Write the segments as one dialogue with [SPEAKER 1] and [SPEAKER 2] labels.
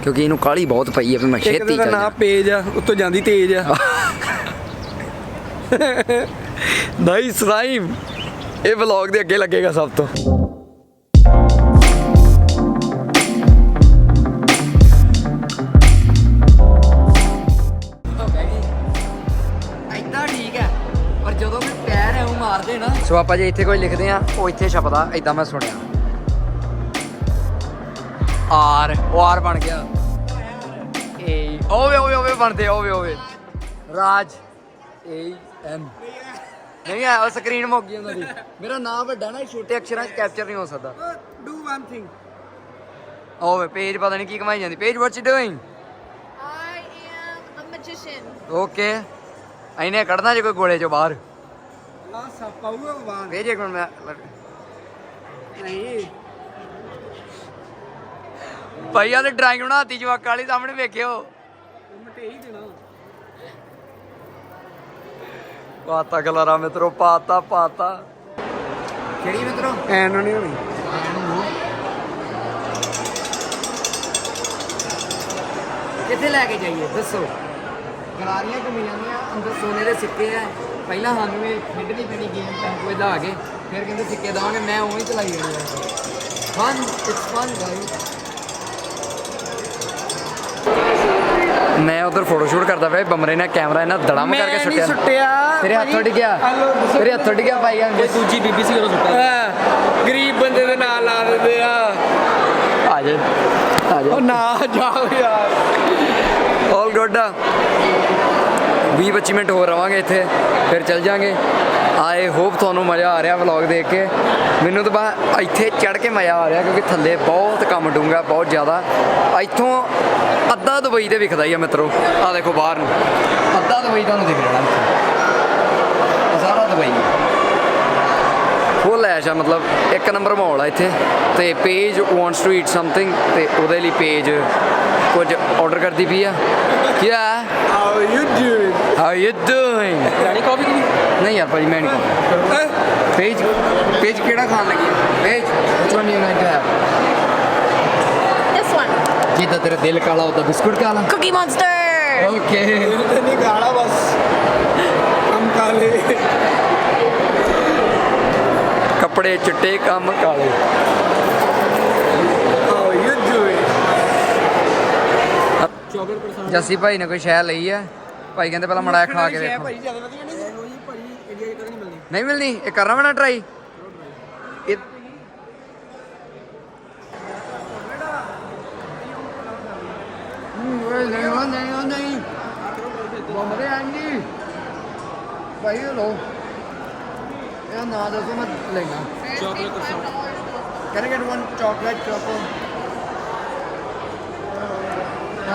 [SPEAKER 1] क्योंकि इनू काली बहुत पई है, मैं छेती चल
[SPEAKER 2] ना पेज आ उत्तों जांदी तेज आ।
[SPEAKER 1] नाइस राइम, ये व्लॉग दे अगे लगेगा सब तो। सो आप जे इत्थे कोई लिखते हैं वो इत्थे छपदा इदां, मैं सुनिया आर ओ आर बन गया ए ओवे ओवे ओवे बनते ओवे ओवे राज ए एम नहीं है वो स्क्रीन मुक गई उन्हां दी। मेरा नाम वड्डा ना छोटे अक्षरां च कैप्चर नहीं हो सकदा।
[SPEAKER 2] डू वन थिंग
[SPEAKER 1] ओवे पेज पता नहीं की कमाई जांदी। Page what you doing?
[SPEAKER 3] I am a magician.
[SPEAKER 1] Okay इन्हें कढ़ना जे कोई गोले चो बाहर
[SPEAKER 2] आ सप आऊगा भगवान
[SPEAKER 1] भेज एक मिनट मैं
[SPEAKER 2] नहीं
[SPEAKER 1] भैया ने ड्राइंग बनाती जवाक वाली सामने वेखियो
[SPEAKER 2] मटे ही देना
[SPEAKER 1] पाता कलरा मित्रों पाता पाता केड़ी मित्रों
[SPEAKER 2] ਐਨ ਨਹੀਂ ਹੋਣੀ
[SPEAKER 1] किथे लैके जाइए दसो? गरारियां घूमी जानियां अंदर सोने के सिक्के है। पहला सानू खेडनी पैनी गेम टैंको ला के फिर कहते सिक्के देवांगे, मैं उवें चलाई जानी फन इट्स फन गाइस। मैं उधर फोटोशूट करता पिया, बमरे ने कैमरा इन्हें दड़म करके सुट्टिया। तेरे हाथों डिग्या, तेरे हाथों डिग्या भाई।
[SPEAKER 2] दूजी BBC ਕੋਲੋਂ ਸੁੱਟਿਆ ਗਰੀਬ ਬੰਦੇ ਦੇ ਨਾਲ ਲਾ ਦਿੰਦੇ ਆ।
[SPEAKER 1] आ जा आ जा
[SPEAKER 2] ਉਹ ਨਾ ਜਾਓ ਯਾਰ।
[SPEAKER 1] ऑल गुड 20-25 मिनट हो रवांगे इत्थे फिर चल जाएंगे। आई होप ਤੁਹਾਨੂੰ मज़ा आ रहा व्लॉग देख के। मैनू तो बस इत्थे चढ़ के मज़ा आ रहा क्योंकि थल्ले बहुत कम डूंगा बहुत ज़्यादा। इत्थों अद्धा दुबई तो विखदा ही है मित्रों। आ देखो बाहर नूं अद्धा दुबई तुहानूं दिख रहा इत्थे सारा दुबई फुल ऐश आ। मतलब एक नंबर माहौल है इत्थे। ते Paige wants to eat something ते उहदे लई पेज कुछ ऑर्डर करती पई आ। क्या
[SPEAKER 2] How you doing?
[SPEAKER 1] How you doing?
[SPEAKER 2] ਰਾਣੀ ਕਾਫੀ ਕੀ
[SPEAKER 1] नहीं यार भाई मैं नहीं पेज पेज केड़ा खान लगी Paige which one you like to have?
[SPEAKER 3] This one.
[SPEAKER 1] जिद्दां तेरा दिल काला होता बिस्कुट काला।
[SPEAKER 3] Cookie Monster.
[SPEAKER 1] ओके
[SPEAKER 2] ਨਹੀਂ ਗਾਲਾ ਬਸ ਕੰਮ ਕਾਲੇ
[SPEAKER 1] कपड़े चिट्टे काम काले।
[SPEAKER 2] How you doing? Chocolate percent
[SPEAKER 1] Jassi भाई ने कोई शै लई है। भाई कहते पहला मड़ा खा के देखो।
[SPEAKER 2] ਭਾਈ ਜਿਆਦਾ ਵਧੀਆ ਨਹੀਂ ਇਹੋ ਜੀ ਭਾਈ ਇੰਡੀਆ 'ਚ ਕਦੇ ਨਹੀਂ ਮਿਲਦੀ।
[SPEAKER 1] नहीं मिलनी ये करना मैं ट्राई नहीं बमरे आएंगी भाई लो यार ना दसो मैं लेना।
[SPEAKER 2] Chocolate percent
[SPEAKER 1] Can I get one chocolate truffle?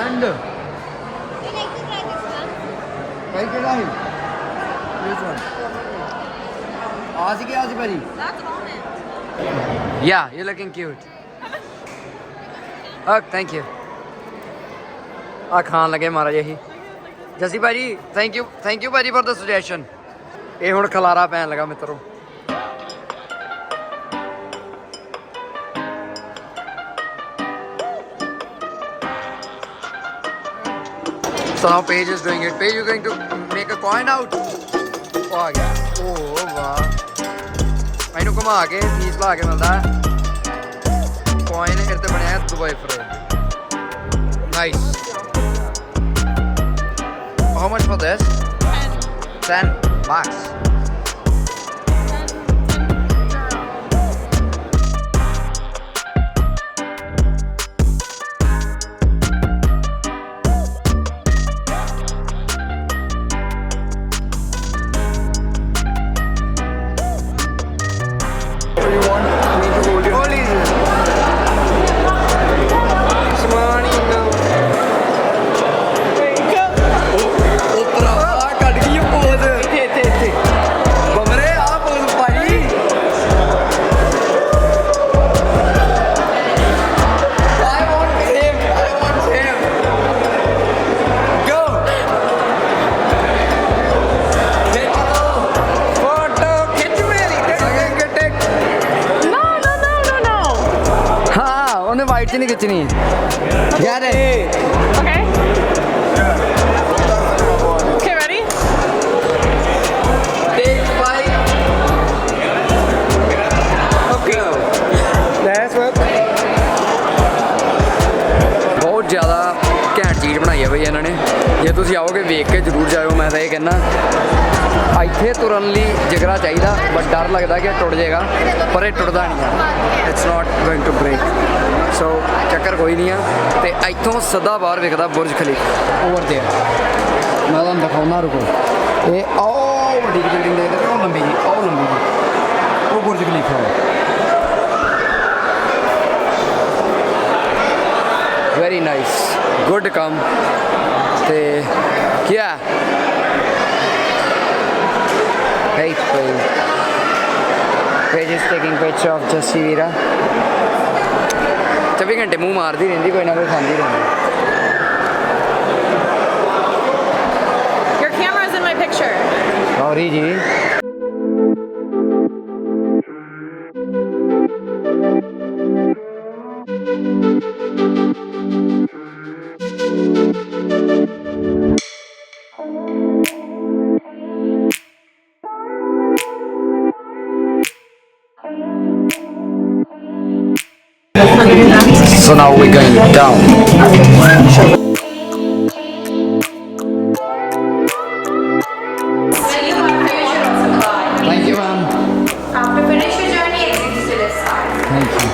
[SPEAKER 1] And
[SPEAKER 3] You like to try this one?
[SPEAKER 1] भाई केड़ा है? This one. आज के आज भाई
[SPEAKER 3] That's almond.
[SPEAKER 1] Yeah, you're looking cute. Oh, thank you. आ खान लगे महाराज यही जसी भाजी थैंक यू भाजी फॉर द सजेशन। ये हुण खलारा पैन लगा मित्रों। So how Paige is doing it? Paige, you going to make a coin out? Oh, आ गया। Oh वाह। मैनू घुमा के फीस ला के मिलता है coin इधर ते बनया Dubaiframe। Nice। How much for this? 10 bucks.
[SPEAKER 2] Okay. Okay, ready?
[SPEAKER 1] Take 5.
[SPEAKER 2] Okay. That's what.
[SPEAKER 1] ਬਹੁਤ ਜ਼ਿਆਦਾ ਘੈਂਟ ਚੀਜ਼ ਬਣਾਈ ਹੈ ਬਈ ਇਹਨਾਂ ਨੇ। ਜੇ ਤੁਸੀਂ ਆਓਗੇ ਵੇਖ ਕੇ ਜ਼ਰੂਰ ਜਾਇਓ। ਮੈਂ ਤਾਂ ਇਹ ਕਹਿੰਦਾ ਇੱਥੇ ਤੁਰਨ ਲਈ ਜਿਗਰਾ ਚਾਹੀਦਾ, ਬਟ ਡਰ ਲੱਗਦਾ ਕਿ ਟੁੱਟ ਜਾਏਗਾ, ਪਰ ਇਹ ਟੁੱਟਦਾ ਨਹੀਂ ਹੈ। It's not going to break. So ਚੱਕਰ ਕੋਈ ਨਹੀਂ ਆ। ਤੇ ਇੱਥੋਂ ਸਿੱਧਾ ਬਾਹਰ ਵਿਖਦਾ ਬੁਰਜ ਖਲੀਫਾ ਓਵਰ ਦੇਅਰ। ਮੈਂ ਤੁਹਾਨੂੰ ਦਿਖਾਉਣਾ, ਰੁਕੋ। ਇਹ ਆਹ ਵੱਡੀ ਬਿਲਡਿੰਗ ਦੇਖਦੇ ਪਏ, ਉਹ ਲੰਬੀ ਜੀ, ਉਹ ਲੰਬੀ ਜੀ, ਉਹ ਬੁਰਜ ਖਲੀਫਾ ਹੈ। Very nice, good come. ਤੇ क्या? Hey, we're just taking picture of Jassi Veera. 24 ਘੰਟੇ ਮੂੰਹ ਮਾਰਦੀ ਰਹਿੰਦੀ, ਕੋਈ ਨਾ ਕੋਈ ਖਾਂਦੀ ਰਹਿੰਦੀ।
[SPEAKER 3] Your camera's in my picture.
[SPEAKER 1] Sorry ਜੀ। So now we're going down. Thank you, ma'am.
[SPEAKER 3] After finish your journey, exit to the left side.
[SPEAKER 1] Thank you.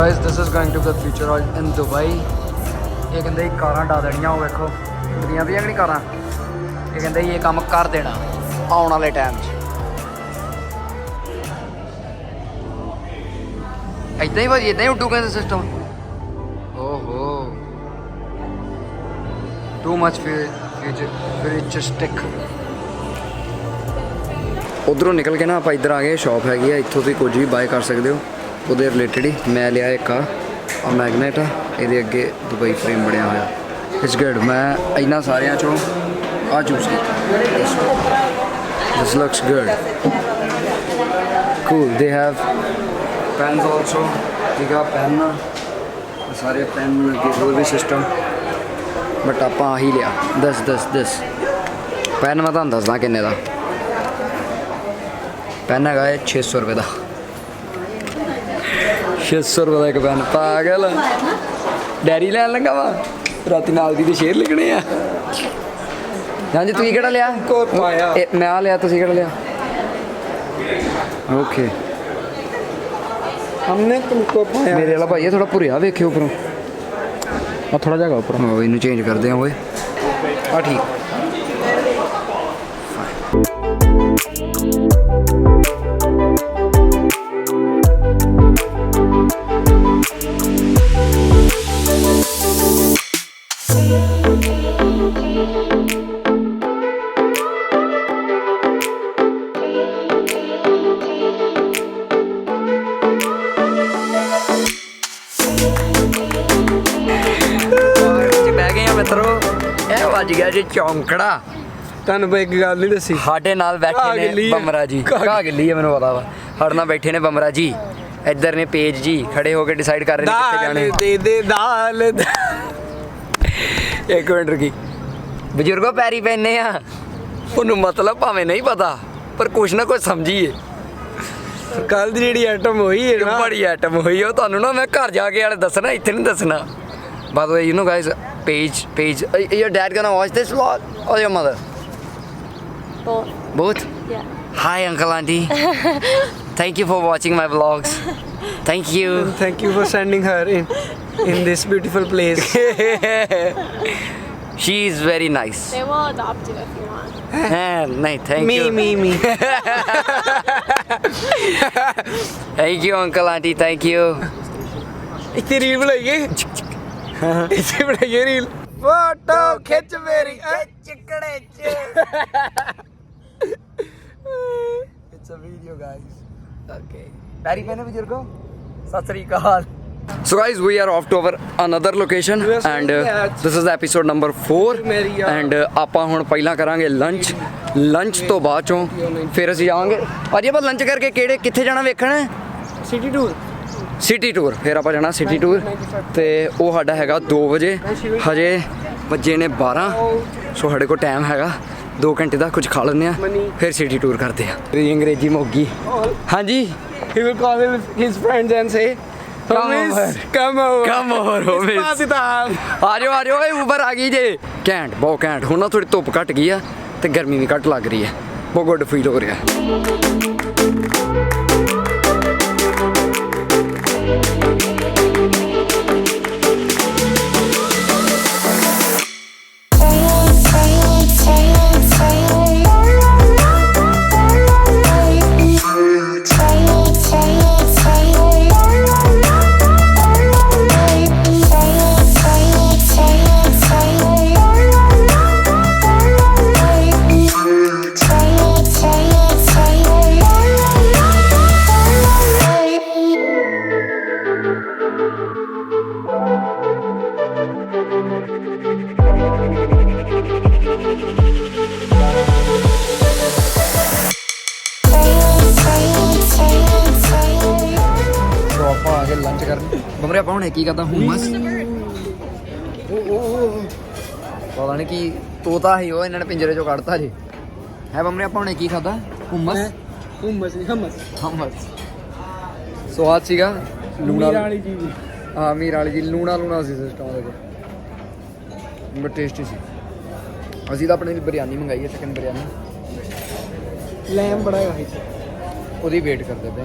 [SPEAKER 1] Guys, this is going to the future in Dubai. ਇਹ ਕਹਿੰਦੇ ਸੀ ਕਾਰਾਂ ਡਾ ਦੇਣੀਆਂ, ਉਹ ਵੇਖੋ ਟੁੱਟੀਆਂ ਪਈਆਂ ਕਿ ਨਹੀਂ ਕਾਰਾਂ। ਇਹ ਕਹਿੰਦੇ ਸੀ ਇਹ ਕੰਮ ਕਰ ਦੇਣਾ ਆਉਣ ਵਾਲੇ ਟਾਈਮ 'ਚ। ਇੱਦਾਂ ਹੀ ਭਾਜੀ, ਇੱਦਾਂ ਹੀ ਉੱਡੂ ਕਹਿੰਦੇ ਸਿਸਟਮ। ਓਹੋ, ਟੂ ਮਚ ਫਿਊਚਰਿਸਟਿਕ। ਉਧਰੋਂ ਨਿਕਲ ਕੇ ਨਾ ਆਪਾਂ ਇੱਧਰ ਆ ਗਏ। ਸ਼ਾਪ ਹੈਗੀ ਆ, ਇੱਥੋਂ ਤੁਸੀਂ ਕੁਝ ਵੀ ਬਾਏ ਕਰ ਸਕਦੇ ਹੋ ਉਹਦੇ ਰਿਲੇਟਡ ਹੀ। ਮੈਂ ਲਿਆ ਇੱਕ ਆ ਮੈਗਨੇਟ ਆ, ਇਹਦੇ ਅੱਗੇ ਦੁਬਈ ਫਰੇਮ ਬਣਿਆ ਹੋਇਆ। It's good. ਮੈਂ ਇਹਨਾਂ ਸਾਰਿਆਂ ਚੋਂ ਆ ਚੂਜ਼ ਕੀਤਾ। This looks good, cool. They have pens also. ਠੀਕ ਆ, ਪੈਨ ਸਾਰੇ ਪੈਨ ਅੱਗੇ ਹੋਰ ਵੀ ਸਿਸਟਮ, ਬਟ ਆਪਾਂ ਆਹੀ ਲਿਆ। ਦਸ ਪੈਨ ਮੈਂ ਤੁਹਾਨੂੰ ਦੱਸਦਾ ਕਿੰਨੇ ਦਾ ਪੈਨ ਹੈਗਾ। ਇਹ 600 ਰੁਪਏ ਦਾ। 600 ਰੁਪਏ ਦਾ ਇੱਕ ਪੈਨ। ਪਾਗਲ, ਡੈਰੀ ਲੈਣ ਲੱਗਾ ਵਾ ਰਾਤੀ ਨਾਲ ਦੀ ਸ਼ੇਰ ਲਿਖਣੇ ਆ। ਹਾਂਜੀ, ਤੁਸੀਂ ਕਿਹੜਾ ਲਿਆ? ਮੈਂ ਆ ਲਿਆ, ਤੁਸੀਂ ਕਿਹੜਾ ਲਿਆ? ਓਕੇ,
[SPEAKER 2] हमने तुमको पाया।
[SPEAKER 1] ਮੇਰੇ ਵਾਲਾ ਭਾਈ ਇਹ ਥੋੜਾ ਭੁਰਿਆ ਵੇਖਿਓ ਉੱਪਰੋਂ।
[SPEAKER 2] और थोड़ा जगह ऊपर।
[SPEAKER 1] ਹਾਂ, ਇਹਨੂੰ ਚੇਂਜ ਕਰਦੇ ਆ ਓਏ। ਆ ਠੀਕ। ਮਿੱਤਰੋ, ਇਹ ਵੱਜ ਗਿਆ ਜੀ ਚੌਂਕੜਾ।
[SPEAKER 2] ਤੁਹਾਨੂੰ ਬਈ ਇੱਕ ਗੱਲ ਨਹੀਂ ਦੱਸੀ।
[SPEAKER 1] ਸਾਡੇ ਨਾਲ ਬੈਠੇ ਨੇ ਬਮਰਾ ਜੀ। ਘਾਹ ਗਿੱਲੀ ਹੈ, ਮੈਨੂੰ ਪਤਾ ਵਾ। ਸਾਡੇ ਨਾਲ ਬੈਠੇ ਨੇ ਬਮਰਾ ਜੀ, ਇੱਧਰ ਨੇ ਪੇਜ ਜੀ, ਖੜੇ ਹੋ ਕੇ ਡਿਸਾਈਡ ਕਰ ਰਹੇ ਨੇ ਕਿੱਥੇ ਜਾਣੇ।
[SPEAKER 2] ਦੇ ਦਾਲ।
[SPEAKER 1] ਇੱਕ ਮਿੰਟ ਰੁਕੀ। ਬਜ਼ੁਰਗੋ ਪੈਰੀ ਪੈਨੇ ਆ। ਉਹਨੂੰ ਮਤਲਬ ਭਾਵੇਂ ਨਹੀਂ ਪਤਾ, ਪਰ ਕੁਛ ਨਾ ਕੁਛ ਸਮਝੀਏ।
[SPEAKER 2] ਕੱਲ ਦੀ ਜਿਹੜੀ ਆਈਟਮ ਹੋਈ ਹੈ ਨਾ,
[SPEAKER 1] ਬੜੀ ਆਈਟਮ ਹੋਈ। ਉਹ ਤੁਹਾਨੂੰ ਨਾ ਮੈਂ ਘਰ ਜਾ ਕੇ ਵਾਲੇ ਦੱਸਣਾ, ਇੱਥੇ ਨਹੀਂ ਦੱਸਣਾ। By the way, you know guys, Paige, your dad gonna watch this vlog or your mother?
[SPEAKER 3] Both.
[SPEAKER 1] Both?
[SPEAKER 3] Yeah.
[SPEAKER 1] Hi uncle, auntie. Thank you for watching my vlogs. Thank you.
[SPEAKER 2] thank you for sending her in this beautiful place.
[SPEAKER 1] She is very nice.
[SPEAKER 3] They will adopt you if you want.
[SPEAKER 1] No, thank you.
[SPEAKER 2] Me.
[SPEAKER 1] Thank you uncle, auntie, thank you.
[SPEAKER 2] ਇੱਥੇ reel ਬਣਾਈਏ। ਇੱਥੇ ਬਣਾਈਏ reel. Photo ਖਿੱਚ ਮੇਰੀ ਚਿੱਕੜੇ ਚ।
[SPEAKER 1] It's a video guys. Okay. ਪੈਰੀ ਪੈਨੇ ਬਜ਼ੁਰਗੋ, ਸਤਿ ਸ੍ਰੀ ਅਕਾਲ। So guys, we are off to our another location and this is episode number 4 and ਆਪਾਂ ਹੁਣ ਪਹਿਲਾਂ ਕਰਾਂਗੇ ਲੰਚ ਤੋਂ ਬਾਅਦ ਚੋਂ ਫਿਰ ਅਸੀਂ ਜਾਵਾਂਗੇ ਅੱਜ ਆਪਾਂ ਲੰਚ ਕਰਕੇ ਕਿੱਥੇ ਜਾਣਾ ਵੇਖਣ ਸਿਟੀ ਟੂਰ ਫਿਰ ਆਪਾਂ ਜਾਣਾ ਸਿਟੀ ਟੂਰ ਤੇ ਉਹ ਸਾਡਾ ਹੈਗਾ 2 ਵਜੇ ਹਜੇ ਵੱਜੇ ਨੇ 12 ਸੋ ਸਾਡੇ ਕੋਲ ਟਾਈਮ ਹੈਗਾ 2 ਘੰਟੇ ਦਾ ਕੁਝ ਖਾ ਲੈਂਦੇ ਆ ਫਿਰ ਸਿਟੀ ਟੂਰ ਕਰਦੇ ਆ ਮੇਰੀ ਅੰਗਰੇਜ਼ੀ ਮੋਗੀ ਹਾਂਜੀ
[SPEAKER 2] He will call his friends and say, come over, homies.
[SPEAKER 1] ਆ ਜਾਓ ਓਏ ਉਬਰ ਆ ਗਈ ਜੇ ਘੈਂਟ ਬਹੁਤ ਘੈਂਟ ਹੁਣ ਨਾ ਥੋੜੀ ਧੁੱਪ ਘਟ ਗਈ ਆ ਤੇ ਗਰਮੀ ਵੀ ਘੱਟ ਲੱਗ ਰਹੀ ਹੈ ਬਹੁਤ ਗੁੱਡ ਫੀਲ ਹੋ ਰਿਹਾ ਲੰਚ ਕਰਨ ਬਮਰੇ ਆਪਾਂ ਹੁਣ ਕੀ ਕਰਦਾ ਹੁਮਸ ਪਤਾ ਨਹੀਂ ਕੀ ਤੋਤਾ ਸੀ ਉਹ ਇਹਨਾਂ ਨੇ ਪਿੰਜਰੇ ਚੋਂ ਕੱਢਤਾ ਜੀ ਹੈ ਬਮਰੇ ਆਪਾਂ ਹੁਣ ਕੀ ਖਾਦਾ ਹਮਸ ਸਵਾਦ ਸੀਗਾ ਲੂਣਾ ਵਾਲੀ ਜੀ ਹਾਂ ਮੀਰ ਵਾਲੀ ਜੀ ਲੂਣਾ ਸੀ ਸਿਸਟਮ ਉਹਦੇ ਕੋਲ ਬੜਾ ਟੇਸਟੀ ਸੀ ਅਸੀਂ ਤਾਂ ਆਪਣੇ ਲਈ ਬਿਰਿਆਨੀ ਮੰਗਾਈ ਹੈ ਚਿਕਨ ਬਿਰਿਆਨੀ
[SPEAKER 2] ਲੈਮ ਬੜਾ ਹੈ
[SPEAKER 1] ਉਹਦੀ ਵੇਟ ਕਰਦੇ ਪਏ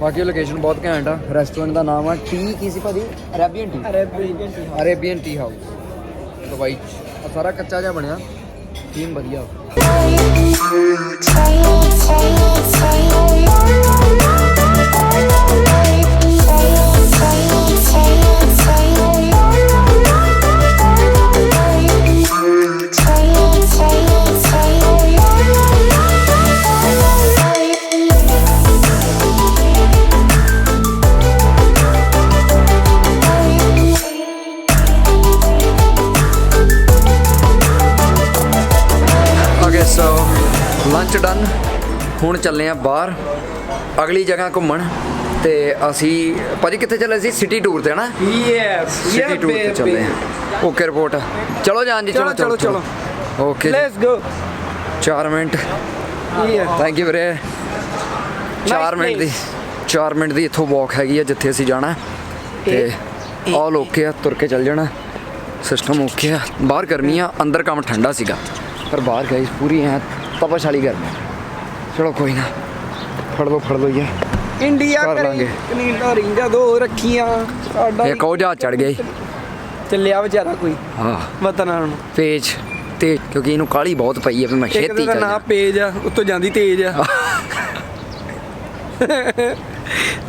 [SPEAKER 1] ਬਾਕੀ ਲੋਕੇਸ਼ਨ ਬਹੁਤ ਘੈਂਟ ਆ ਰੈਸਟੋਰੈਂਟ ਦਾ ਨਾਮ ਆ ਕੀ ਸੀ ਭਾਜੀ ਅਰੇਬੀਅਨ ਟੀ ਹਾਊਸ ਦੁਬਈ ਚ ਸਾਰਾ ਕੱਚਾ ਜਿਹਾ ਬਣਿਆ ਥੀਮ ਵਧੀਆ ਸੋ ਲੰਚ ਡਨ ਹੁਣ ਚੱਲੇ ਆ ਬਾਹਰ ਅਗਲੀ ਜਗ੍ਹਾ ਘੁੰਮਣ ਤੇ ਅਸੀਂ ਭਾਜੀ ਕਿੱਥੇ ਚੱਲੇ ਸੀ ਸਿਟੀ ਟੂਰ ਤੇ ਨਾ ਸਿਟੀ ਟੂਰ ਤੇ ਚੱਲੇ ਆ ਓਕੇ ਰਿਪੋਰਟ ਚਲੋ ਜਾਨ ਜੀ ਚਲੋ okay
[SPEAKER 2] let's go
[SPEAKER 1] 4 minute thank you ਵੀਰੇ 4 ਮਿੰਟ ਦੀ ਇੱਥੋਂ ਵਾਕ ਹੈਗੀ ਆ ਜਿੱਥੇ ਅਸੀਂ ਜਾਣਾ ਤੇ ਆਲ ਓਕੇ ਆ ਤੁਰ ਕੇ ਚੱਲ ਜਾਣਾ ਸਿਸਟਮ ਓਕੇ ਆ ਬਾਹਰ ਗਰਮੀ ਆ ਅੰਦਰ ਕੰਮ ਠੰਡਾ ਸੀਗਾ ਪਰ ਬਾਹਰ ਗਈ ਪੂਰੀ ਐ ਤਪਸ਼ ਵਾਲੀ ਗਰਮੀ ਚਲੋ ਕੋਈ ਨਾ ਫੜ ਲਓ ਯਾਰ
[SPEAKER 2] ਇੰਡੀਆ ਕੈਨੇਡਾ ਰਿੰਗਾ 2 ਰੱਖੀਆਂ ਸਾਡਾ
[SPEAKER 1] ਇੱਕ ਉਹ ਜਹਾਜ਼ ਚੜ ਗਿਆ
[SPEAKER 2] ਚੱਲਿਆ ਵਿਚਾਰਾ ਕੋਈ
[SPEAKER 1] ਹਾਂ
[SPEAKER 2] ਵਤਨਾਂ ਨੂੰ
[SPEAKER 1] ਪੇਜ ਤੇ ਕਿਉਂਕਿ ਇਹਨੂੰ ਕਾਲੀ ਬਹੁਤ ਪਈ ਹੈ ਵੀ ਮੈਂ ਛੇਤੀ
[SPEAKER 2] ਚੱਲ ਨਾ ਪੇਜ ਆ ਉੱਤੋਂ ਜਾਂਦੀ ਤੇਜ਼ ਆ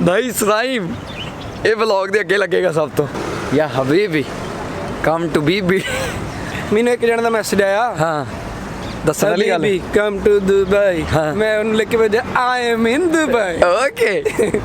[SPEAKER 1] ਨਾਈਸ ਰਾਈਮ ਇਹ ਵਲੌਗ ਦੇ ਅੱਗੇ ਲੱਗੇਗਾ ਸਭ ਤੋਂ ਯਾ ਹਬੀਬੀ ਕਮ ਟੂ ਬੀਬੀ
[SPEAKER 2] ਮੈਨੂੰ ਇੱਕ ਜਣ ਦਾ ਮੈਸੇਜ ਆਇਆ
[SPEAKER 1] ਹਾਂ ਦੱਸਣ ਵਾਲੀ ਗੱਲ
[SPEAKER 2] ਕਮ ਟੂ ਦੁਬਈ ਮੈਂ ਉਹਨੂੰ ਲਿਖ ਕੇ ਭੇਜਿਆ I am in Dubai
[SPEAKER 1] okay